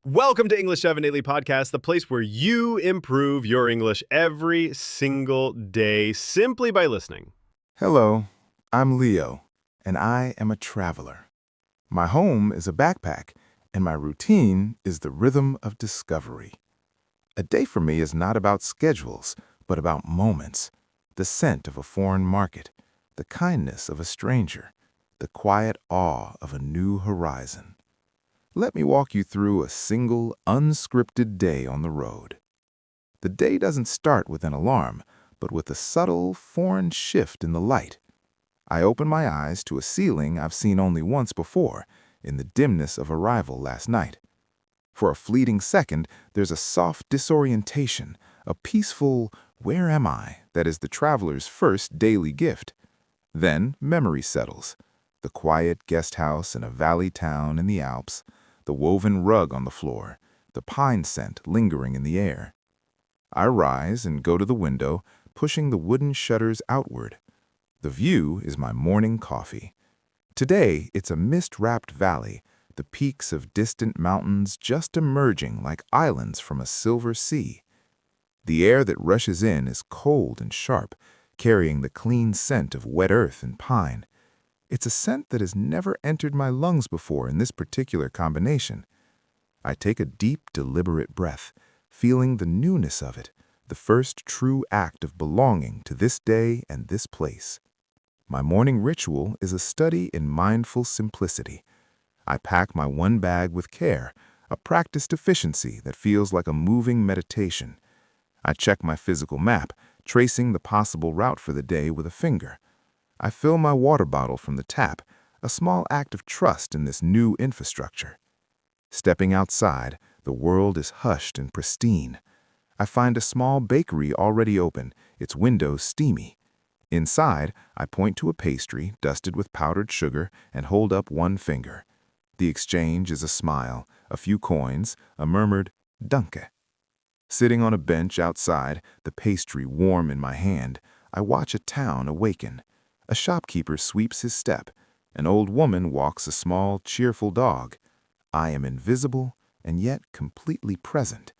Welcome to English 7 Daily Podcast, the place where you improve your English every single day simply by listening. Hello, I'm Leo, and I am a traveler. My home is a backpack, and my routine is the rhythm of discovery. A day for me is not about schedules, but about moments. The scent of a foreign market, the kindness of a stranger, the quiet awe of a new horizon. Let me walk you through a single, unscripted day on the road. The day doesn't start with an alarm, but with a subtle, foreign shift in the light. I open my eyes to a ceiling I've seen only once before, in the dimness of arrival last night. For a fleeting second, there's a soft disorientation, a peaceful, "Where am I?" that is the traveler's first daily gift. Then memory settles. The quiet guest house in a valley town in the Alps, the woven rug on the floor, the pine scent lingering in the air. I rise and go to the window, pushing the wooden shutters outward. The view is my morning coffee. Today, it's a mist-wrapped valley, the peaks of distant mountains just emerging like islands from a silver sea. The air that rushes in is cold and sharp, carrying the clean scent of wet earth and pine. It's a scent that has never entered my lungs before in this particular combination. I take a deep, deliberate breath, feeling the newness of it, the first true act of belonging to this day and this place. My morning ritual is a study in mindful simplicity. I pack my one bag with care, a practiced efficiency that feels like a moving meditation. I check my physical map, tracing the possible route for the day with a finger. I fill my water bottle from the tap, a small act of trust in this new infrastructure. Stepping outside, the world is hushed and pristine. I find a small bakery already open, its windows steamy. Inside, I point to a pastry dusted with powdered sugar and hold up one finger. The exchange is a smile, a few coins, a murmured "Danke." Sitting on a bench outside, the pastry warm in my hand, I watch a town awaken. A shopkeeper sweeps his step. An old woman walks a small, cheerful dog. I am invisible and yet completely present.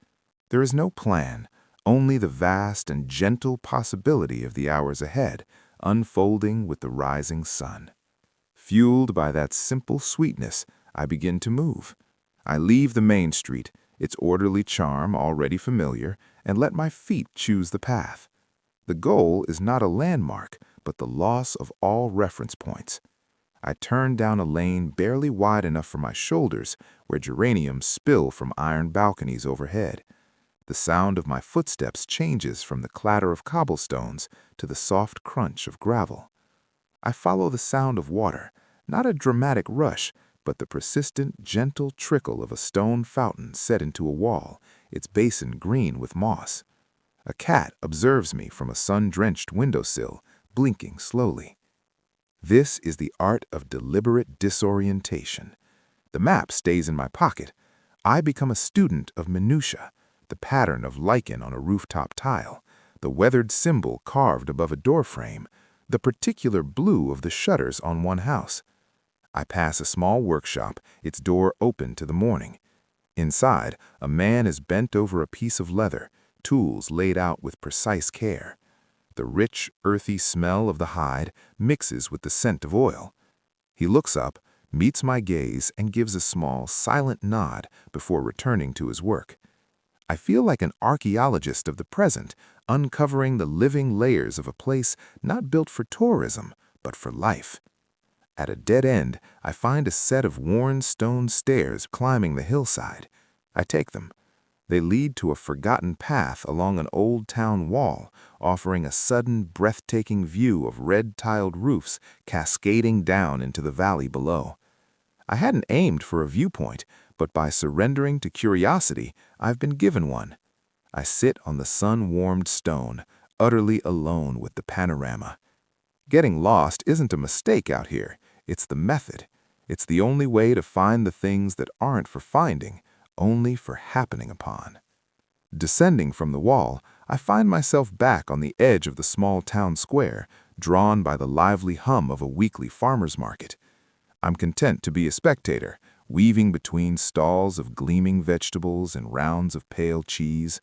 There is no plan, only the vast and gentle possibility of the hours ahead, unfolding with the rising sun. Fueled by that simple sweetness, I begin to move. I leave the main street, its orderly charm already familiar, and let my feet choose the path. The goal is not a landmark, but the loss of all reference points. I turn down a lane barely wide enough for my shoulders, where geraniums spill from iron balconies overhead. The sound of my footsteps changes from the clatter of cobblestones to the soft crunch of gravel. I follow the sound of water, not a dramatic rush, but the persistent, gentle trickle of a stone fountain set into a wall, its basin green with moss. A cat observes me from a sun-drenched windowsill, blinking slowly. This is the art of deliberate disorientation. The map stays in my pocket. I become a student of minutia, the pattern of lichen on a rooftop tile, the weathered symbol carved above a doorframe, the particular blue of the shutters on one house. I pass a small workshop, its door open to the morning. Inside, a man is bent over a piece of leather, tools laid out with precise care. The rich, earthy smell of the hide mixes with the scent of oil. He looks up, meets my gaze, and gives a small, silent nod before returning to his work. I feel like an archaeologist of the present, uncovering the living layers of a place not built for tourism, but for life. At a dead end, I find a set of worn stone stairs climbing the hillside. I take them. They lead to a forgotten path along an old town wall, offering a sudden, breathtaking view of red-tiled roofs cascading down into the valley below. I hadn't aimed for a viewpoint, but by surrendering to curiosity, I've been given one. I sit on the sun-warmed stone, utterly alone with the panorama. Getting lost isn't a mistake out here. It's the method. It's the only way to find the things that aren't for finding, only for happening upon. Descending from the wall, I find myself back on the edge of the small town square, drawn by the lively hum of a weekly farmer's market. I'm content to be a spectator, weaving between stalls of gleaming vegetables and rounds of pale cheese.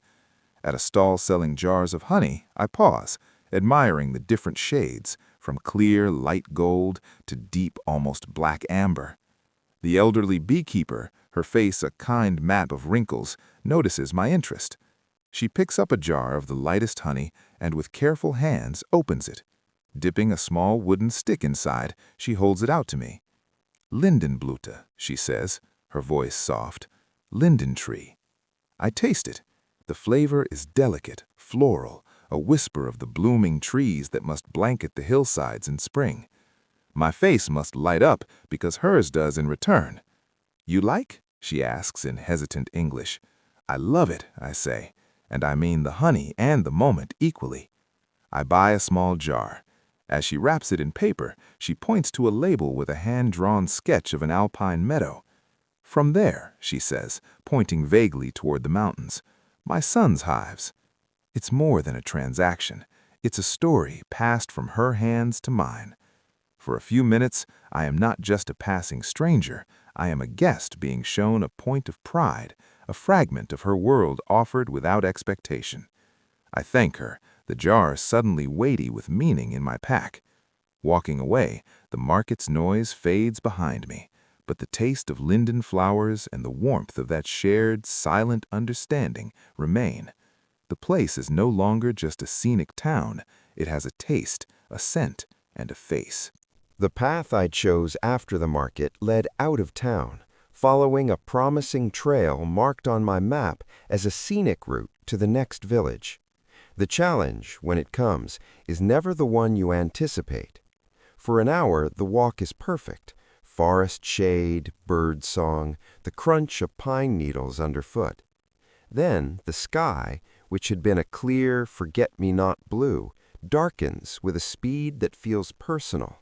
At a stall selling jars of honey, I pause, admiring the different shades, from clear, light gold to deep, almost black amber. The elderly beekeeper, her face a kind map of wrinkles, notices my interest. She picks up a jar of the lightest honey and with careful hands opens it. Dipping a small wooden stick inside, she holds it out to me. Lindenblüte, she says, her voice soft. Linden tree. I taste it. The flavor is delicate, floral, a whisper of the blooming trees that must blanket the hillsides in spring. My face must light up because hers does in return. You like? She asks in hesitant English. I love it, I say, and I mean the honey and the moment equally. I buy a small jar. As she wraps it in paper, she points to a label with a hand-drawn sketch of an alpine meadow. From there, she says, pointing vaguely toward the mountains, my son's hives. It's more than a transaction. It's a story passed from her hands to mine. For a few minutes, I am not just a passing stranger. I am a guest being shown a point of pride, a fragment of her world offered without expectation. I thank her, the jar suddenly weighty with meaning in my pack. Walking away, the market's noise fades behind me, but the taste of linden flowers and the warmth of that shared, silent understanding remain. The place is no longer just a scenic town. It has a taste, a scent, and a face. The path I chose after the market led out of town, following a promising trail marked on my map as a scenic route to the next village. The challenge, when it comes, is never the one you anticipate. For an hour, the walk is perfect. Forest shade, bird song, the crunch of pine needles underfoot. Then the sky, which had been a clear, forget-me-not blue, darkens with a speed that feels personal.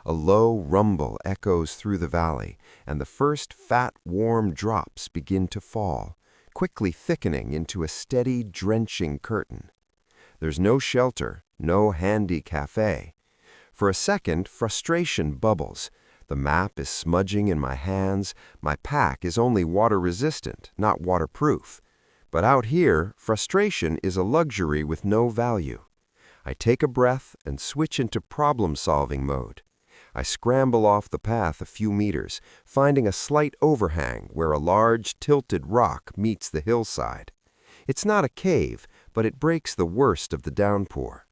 A low rumble echoes through the valley, and the first fat, warm drops begin to fall, quickly thickening into a steady, drenching curtain. There's no shelter, no handy cafe. For a second, frustration bubbles. The map is smudging in my hands. My pack is only water-resistant, not waterproof. But out here, frustration is a luxury with no value. I take a breath and switch into problem-solving mode. I scramble off the path a few meters, finding a slight overhang where a large, tilted rock meets the hillside. It's not a cave, but it breaks the worst of the downpour.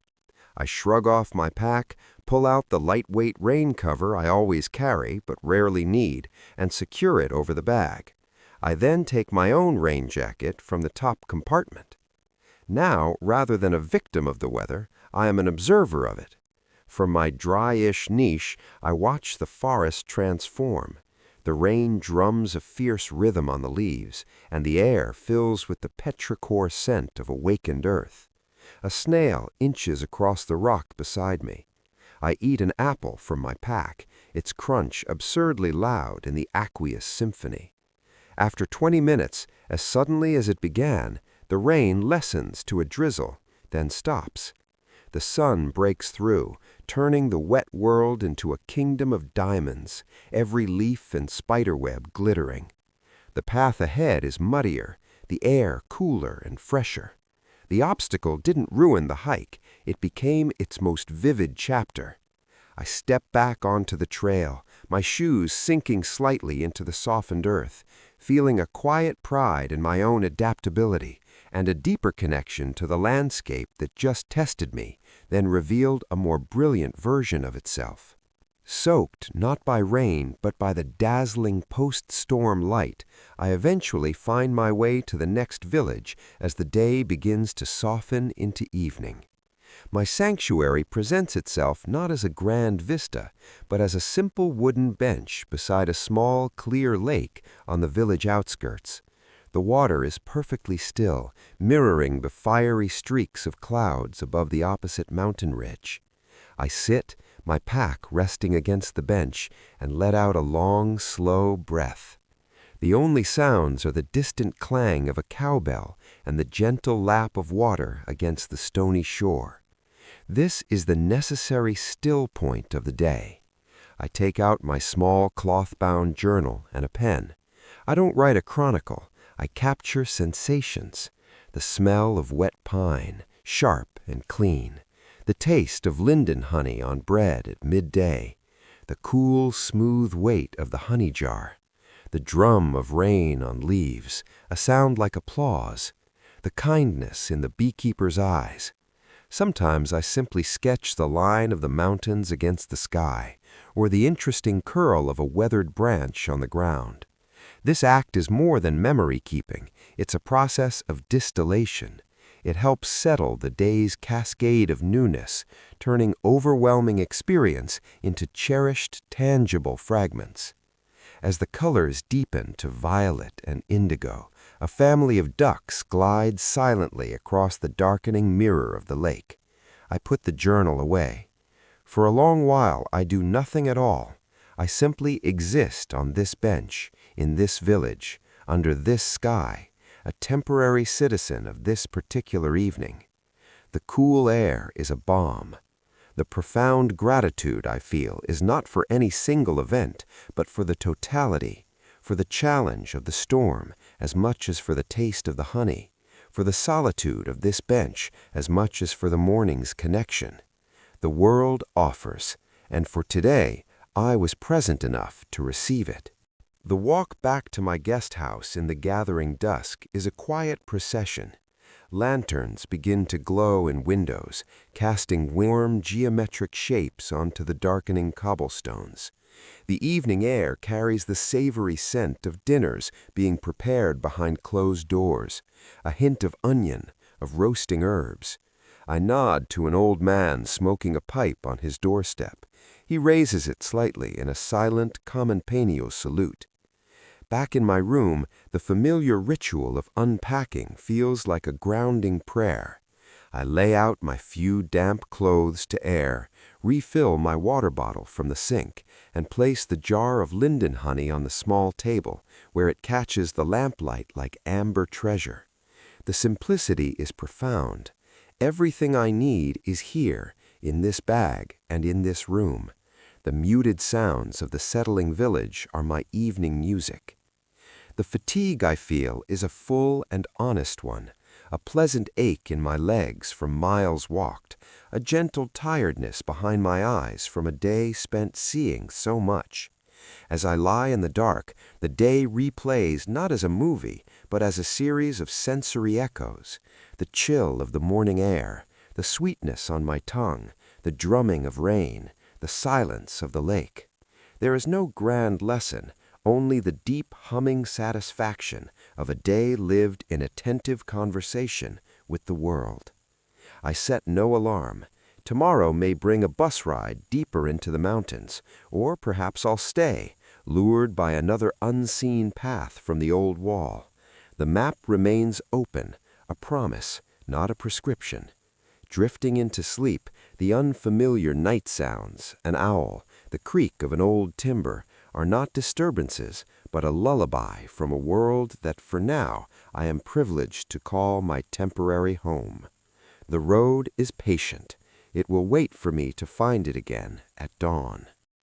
I shrug off my pack, pull out the lightweight rain cover I always carry but rarely need, and secure it over the bag. I then take my own rain jacket from the top compartment. Now, rather than a victim of the weather, I am an observer of it. From my dry-ish niche, I watch the forest transform. The rain drums a fierce rhythm on the leaves, and the air fills with the petrichor scent of awakened earth. A snail inches across the rock beside me. I eat an apple from my pack, its crunch absurdly loud in the aqueous symphony. After 20 minutes, as suddenly as it began, the rain lessens to a drizzle, then stops. The sun breaks through, turning the wet world into a kingdom of diamonds, every leaf and spiderweb glittering. The path ahead is muddier, the air cooler and fresher. The obstacle didn't ruin the hike, it became its most vivid chapter. I step back onto the trail, my shoes sinking slightly into the softened earth, feeling a quiet pride in my own adaptability and a deeper connection to the landscape that just tested me, then revealed a more brilliant version of itself. Soaked not by rain but by the dazzling post-storm light, I eventually find my way to the next village as the day begins to soften into evening. My sanctuary presents itself not as a grand vista, but as a simple wooden bench beside a small, clear lake on the village outskirts. The water is perfectly still, mirroring the fiery streaks of clouds above the opposite mountain ridge. I sit, my pack resting against the bench, and let out a long, slow breath. The only sounds are the distant clang of a cowbell and the gentle lap of water against the stony shore. This is the necessary still point of the day. I take out my small cloth-bound journal and a pen. I don't write a chronicle. I capture sensations. The smell of wet pine, sharp and clean. The taste of linden honey on bread at midday. The cool, smooth weight of the honey jar. The drum of rain on leaves, a sound like applause. The kindness in the beekeeper's eyes. Sometimes I simply sketch the line of the mountains against the sky, or the interesting curl of a weathered branch on the ground. This act is more than memory-keeping. It's a process of distillation. It helps settle the day's cascade of newness, turning overwhelming experience into cherished, tangible fragments. As the colors deepen to violet and indigo, a family of ducks glides silently across the darkening mirror of the lake. I put the journal away. For a long while, I do nothing at all. I simply exist on this bench, in this village, under this sky, a temporary citizen of this particular evening. The cool air is a balm. The profound gratitude I feel is not for any single event, but for the totality, for the challenge of the storm as much as for the taste of the honey, for the solitude of this bench as much as for the morning's connection. The world offers, and for today I was present enough to receive it. The walk back to my guest house in the gathering dusk is a quiet procession. Lanterns begin to glow in windows, casting warm geometric shapes onto the darkening cobblestones. The evening air carries the savory scent of dinners being prepared behind closed doors, a hint of onion, of roasting herbs. I nod to an old man smoking a pipe on his doorstep. He raises it slightly in a silent, commonpainial salute. Back in my room, the familiar ritual of unpacking feels like a grounding prayer. I lay out my few damp clothes to air, refill my water bottle from the sink, and place the jar of linden honey on the small table, where it catches the lamplight like amber treasure. The simplicity is profound. Everything I need is here, in this bag and in this room. The muted sounds of the settling village are my evening music. The fatigue I feel is a full and honest one, a pleasant ache in my legs from miles walked, a gentle tiredness behind my eyes from a day spent seeing so much. As I lie in the dark, the day replays not as a movie, but as a series of sensory echoes. The chill of the morning air, the sweetness on my tongue, the drumming of rain, the silence of the lake. There is no grand lesson, only the deep humming satisfaction of a day lived in attentive conversation with the world. I set no alarm. Tomorrow may bring a bus ride deeper into the mountains, or perhaps I'll stay, lured by another unseen path from the old wall. The map remains open, a promise, not a prescription. Drifting into sleep, the unfamiliar night sounds, an owl, the creak of an old timber, are not disturbances, but a lullaby from a world that for now I am privileged to call my temporary home. The road is patient. It will wait for me to find it again at dawn.